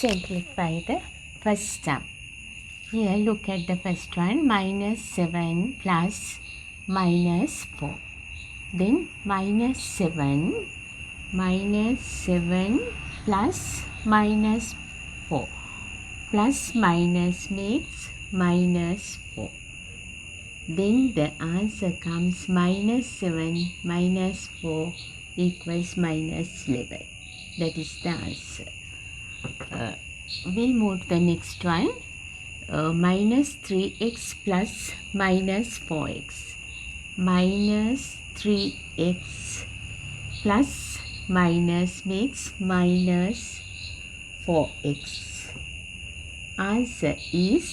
simplify the first term. Here look at the first one, minus 7 plus minus 4. Then minus 7 plus minus 4. Plus minus makes minus 4. Then the answer comes minus 7 minus 4 equals minus 11. That is the answer. We'll move to the next one. Minus 3x plus minus 4x. Minus 3x plus minus makes minus 4x. Answer is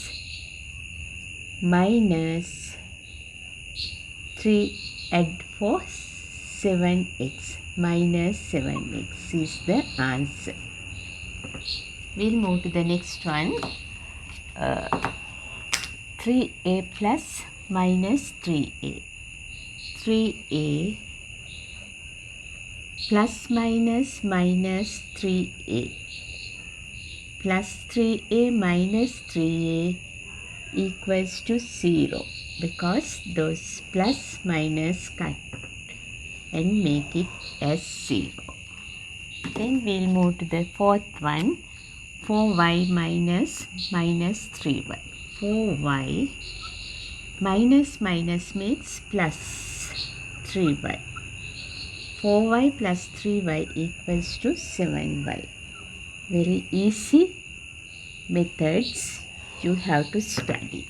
minus 3 add 4 7x. Minus 7x is the answer. We'll move to the next one. 3a plus minus 3a. 3a plus minus minus 3a plus 3a minus 3a equals to 0, because those plus minus cut and make it as 0. Then we'll move to the fourth one. 4y minus minus 3y. 4y minus minus makes plus 3y. 4y plus 3y equals to 7y. Very easy methods you have to study.